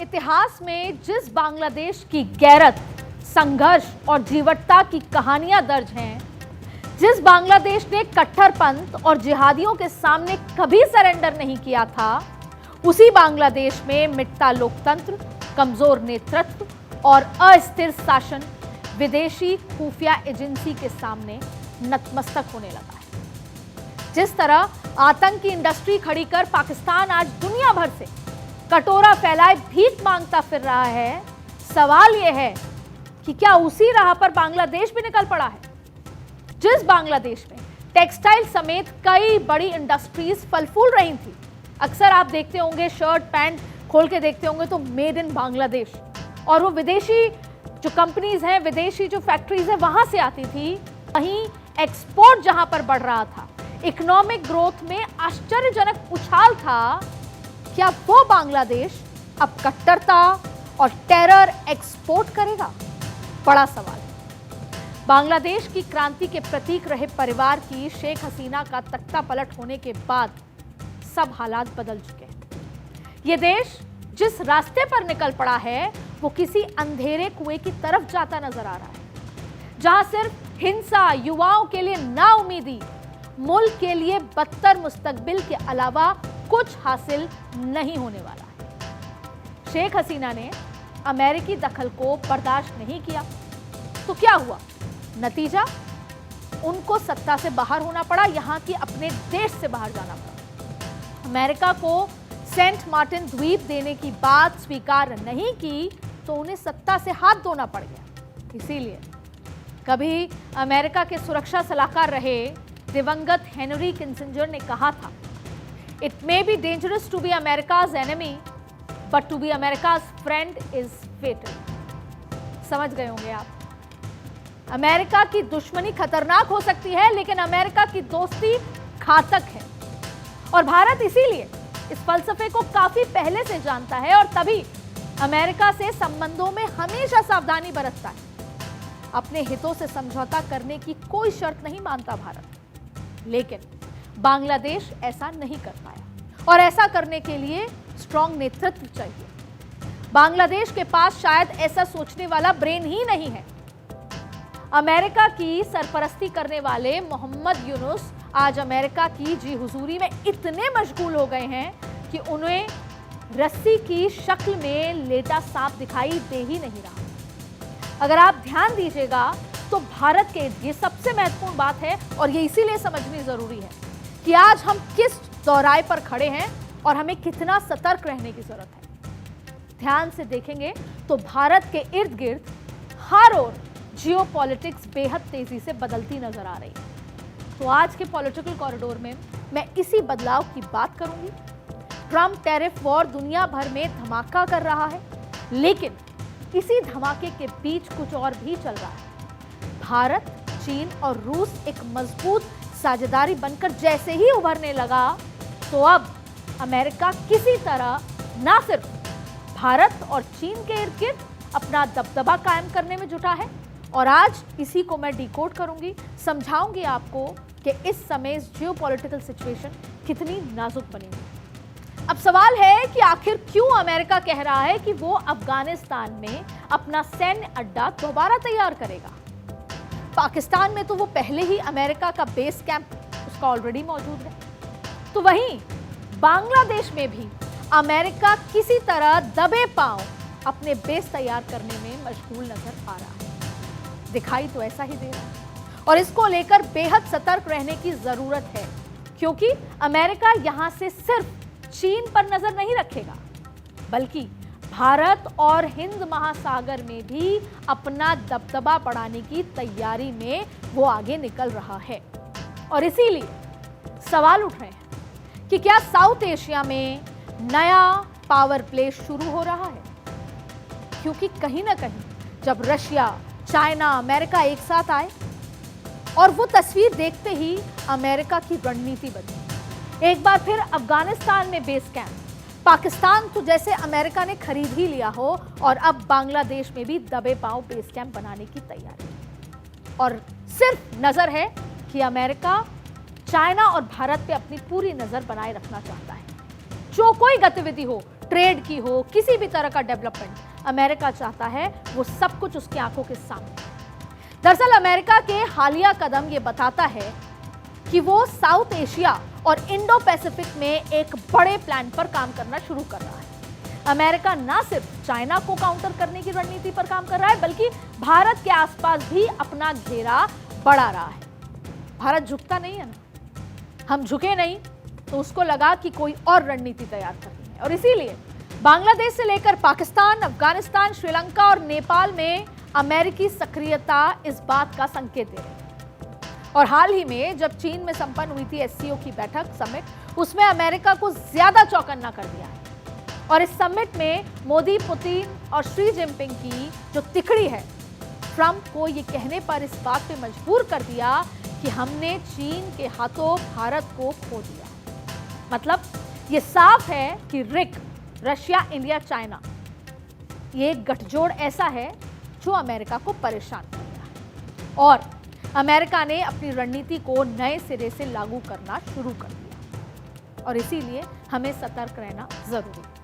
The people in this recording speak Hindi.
इतिहास में जिस बांग्लादेश की गैरत, संघर्ष और जीवटता की कहानियां दर्ज हैं, जिस बांग्लादेश ने कट्टरपंथ और जिहादियों के सामने कभी सरेंडर नहीं किया था, उसी बांग्लादेश में मिटता लोकतंत्र, कमजोर नेतृत्व और अस्थिर शासन विदेशी खुफिया एजेंसी के सामने नतमस्तक होने लगा है। जिस तरह आतंक की इंडस्ट्री खड़ी कर पाकिस्तान आज दुनिया भर से कटोरा फैलाए भीख मांगता फिर रहा है, सवाल यह है कि क्या उसी राह पर बांग्लादेश भी निकल पड़ा है? जिस बांग्लादेश में टेक्सटाइल समेत कई बड़ी इंडस्ट्रीज फल फूल रही थी, अक्सर आप देखते होंगे शर्ट पैंट खोल के देखते होंगे तो मेड इन बांग्लादेश, और वो विदेशी जो कंपनीज हैं, विदेशी जो फैक्ट्रीज हैं वहां से आती थी। वहीं एक्सपोर्ट जहां पर बढ़ रहा था, इकोनॉमिक ग्रोथ में आश्चर्यजनक उछाल था। क्या वो बांग्लादेश अब कट्टरता और टेरर एक्सपोर्ट करेगा? बड़ा सवाल है। बांग्लादेश की क्रांति के प्रतीक रहे परिवार की शेख हसीना का तख्ता पलट होने के बाद सब हालात बदल चुके हैं। ये देश जिस रास्ते पर निकल पड़ा है वो किसी अंधेरे कुएं की तरफ जाता नजर आ रहा है, जहां सिर्फ हिंसा, युवाओं के लिए नाउमीदी, मुल्क के लिए बदतर मुस्तकबिल के अलावा कुछ हासिल नहीं होने वाला है। शेख हसीना ने अमेरिकी दखल को बर्दाश्त नहीं किया तो क्या हुआ? नतीजा, उनको सत्ता से बाहर होना पड़ा, यहां की अपने देश से बाहर जाना पड़ा। अमेरिका को सेंट मार्टिन द्वीप देने की बात स्वीकार नहीं की तो उन्हें सत्ता से हाथ धोना पड़ गया। इसीलिए कभी अमेरिका के सुरक्षा सलाहकार रहे दिवंगत हेनरी किसिंजर ने कहा था, it may be dangerous to be America's enemy but to be America's friend is fatal. समझ गए होंगे आप, अमेरिका की दुश्मनी खतरनाक हो सकती है लेकिन अमेरिका की दोस्ती घातक है। और भारत इसीलिए इस फलसफे को काफी पहले से जानता है और तभी अमेरिका से संबंधों में हमेशा सावधानी बरतता है। अपने हितों से समझौता करने की कोई शर्त नहीं मानता भारत, लेकिन बांग्लादेश ऐसा नहीं कर पाया और ऐसा करने के लिए स्ट्रांग नेतृत्व चाहिए। बांग्लादेश के पास शायद ऐसा सोचने वाला ब्रेन ही नहीं है। अमेरिका की सरपरस्ती करने वाले मोहम्मद यूनुस आज अमेरिका की जी हुजूरी में इतने मशगूल हो गए हैं कि उन्हें रस्सी की शक्ल में लेटा सांप दिखाई दे ही नहीं रहा। अगर आप ध्यान दीजिएगा तो भारत के ये सबसे महत्वपूर्ण बात है और ये इसीलिए समझनी जरूरी है कि आज हम किस दौराए पर खड़े हैं और हमें कितना सतर्क रहने की जरूरत है। ध्यान से देखेंगे तो भारत के इर्द गिर्द हर ओर जियोपॉलिटिक्स बेहद तेजी से बदलती नजर आ रही है। तो आज के पॉलिटिकल कॉरिडोर में मैं इसी बदलाव की बात करूंगी। ट्रंप टैरिफ वॉर दुनिया भर में धमाका कर रहा है, लेकिन इसी धमाके के बीच कुछ और भी चल रहा है। भारत, चीन और रूस एक मजबूत साझेदारी बनकर जैसे ही उभरने लगा तो अब अमेरिका किसी तरह ना सिर्फ भारत और चीन के इर्द गिर्द अपना दबदबा कायम करने में जुटा है, और आज इसी को मैं डिकोड करूंगी, समझाऊंगी आपको कि इस समय जियोपॉलिटिकल सिचुएशन कितनी नाजुक बनी है। अब सवाल है कि आखिर क्यों अमेरिका कह रहा है कि वो अफगानिस्तान में अपना सैन्य अड्डा दोबारा तैयार करेगा। पाकिस्तान में तो वो पहले ही अमेरिका का बेस कैंप उसका ऑलरेडी मौजूद है। तो वहीं बांग्लादेश में भी अमेरिका किसी तरह दबे पांव अपने बेस तैयार करने में मशगूल नजर आ रहा है। दिखाई तो ऐसा ही दे रहा है और इसको लेकर बेहद सतर्क रहने की जरूरत है, क्योंकि अमेरिका यहां से सिर्फ चीन पर नजर नहीं रखेगा बल्कि भारत और हिंद महासागर में भी अपना दबदबा बढ़ाने की तैयारी में वो आगे निकल रहा है। और इसीलिए सवाल उठ रहे हैं कि क्या साउथ एशिया में नया पावर प्ले शुरू हो रहा है? क्योंकि कहीं ना कहीं जब रशिया, चाइना, अमेरिका एक साथ आए और वो तस्वीर देखते ही अमेरिका की रणनीति बदली। एक बार फिर अफगानिस्तान में बेस कैंप, पाकिस्तान तो जैसे अमेरिका ने खरीद ही लिया हो, और अब बांग्लादेश में भी दबे पांव बेस कैंप बनाने की तैयारी। और सिर्फ नजर है कि अमेरिका, चाइना और भारत पे अपनी पूरी नजर बनाए रखना चाहता है। जो कोई गतिविधि हो, ट्रेड की हो, किसी भी तरह का डेवलपमेंट अमेरिका चाहता है, वो सब कुछ उसकी आंखों के सामने। दरअसल अमेरिका के हालिया कदम ये बताता है कि वो साउथ एशिया और इंडो पैसिफिक में एक बड़े प्लान पर काम करना शुरू कर रहा है। अमेरिका ना सिर्फ चाइना को काउंटर करने की रणनीति पर काम कर रहा है, बल्कि भारत के आसपास भी अपना घेरा बढ़ा रहा है। भारत झुकता नहीं है ना, हम झुके नहीं तो उसको लगा कि कोई और रणनीति तैयार करनी है, और इसीलिए बांग्लादेश से लेकर पाकिस्तान, अफगानिस्तान, श्रीलंका और नेपाल में अमेरिकी सक्रियता इस बात का संकेत दे रही है। और हाल ही में जब चीन में संपन्न हुई थी एससीओ की बैठक, समिट, उसमें अमेरिका को ज्यादा चौकन्ना कर दिया है। और इस समिट में मोदी, पुतिन और शी जिनपिंग की जो तिकड़ी है, ट्रंप को ये कहने पर इस बात पे मजबूर कर दिया कि हमने चीन के हाथों भारत को खो दिया। मतलब ये साफ है कि रिक, रशिया, इंडिया, चाइना, ये गठजोड़ ऐसा है जो अमेरिका को परेशान कर रहा है, और अमेरिका ने अपनी रणनीति को नए सिरे से लागू करना शुरू कर दिया, और इसीलिए हमें सतर्क रहना जरूरी है।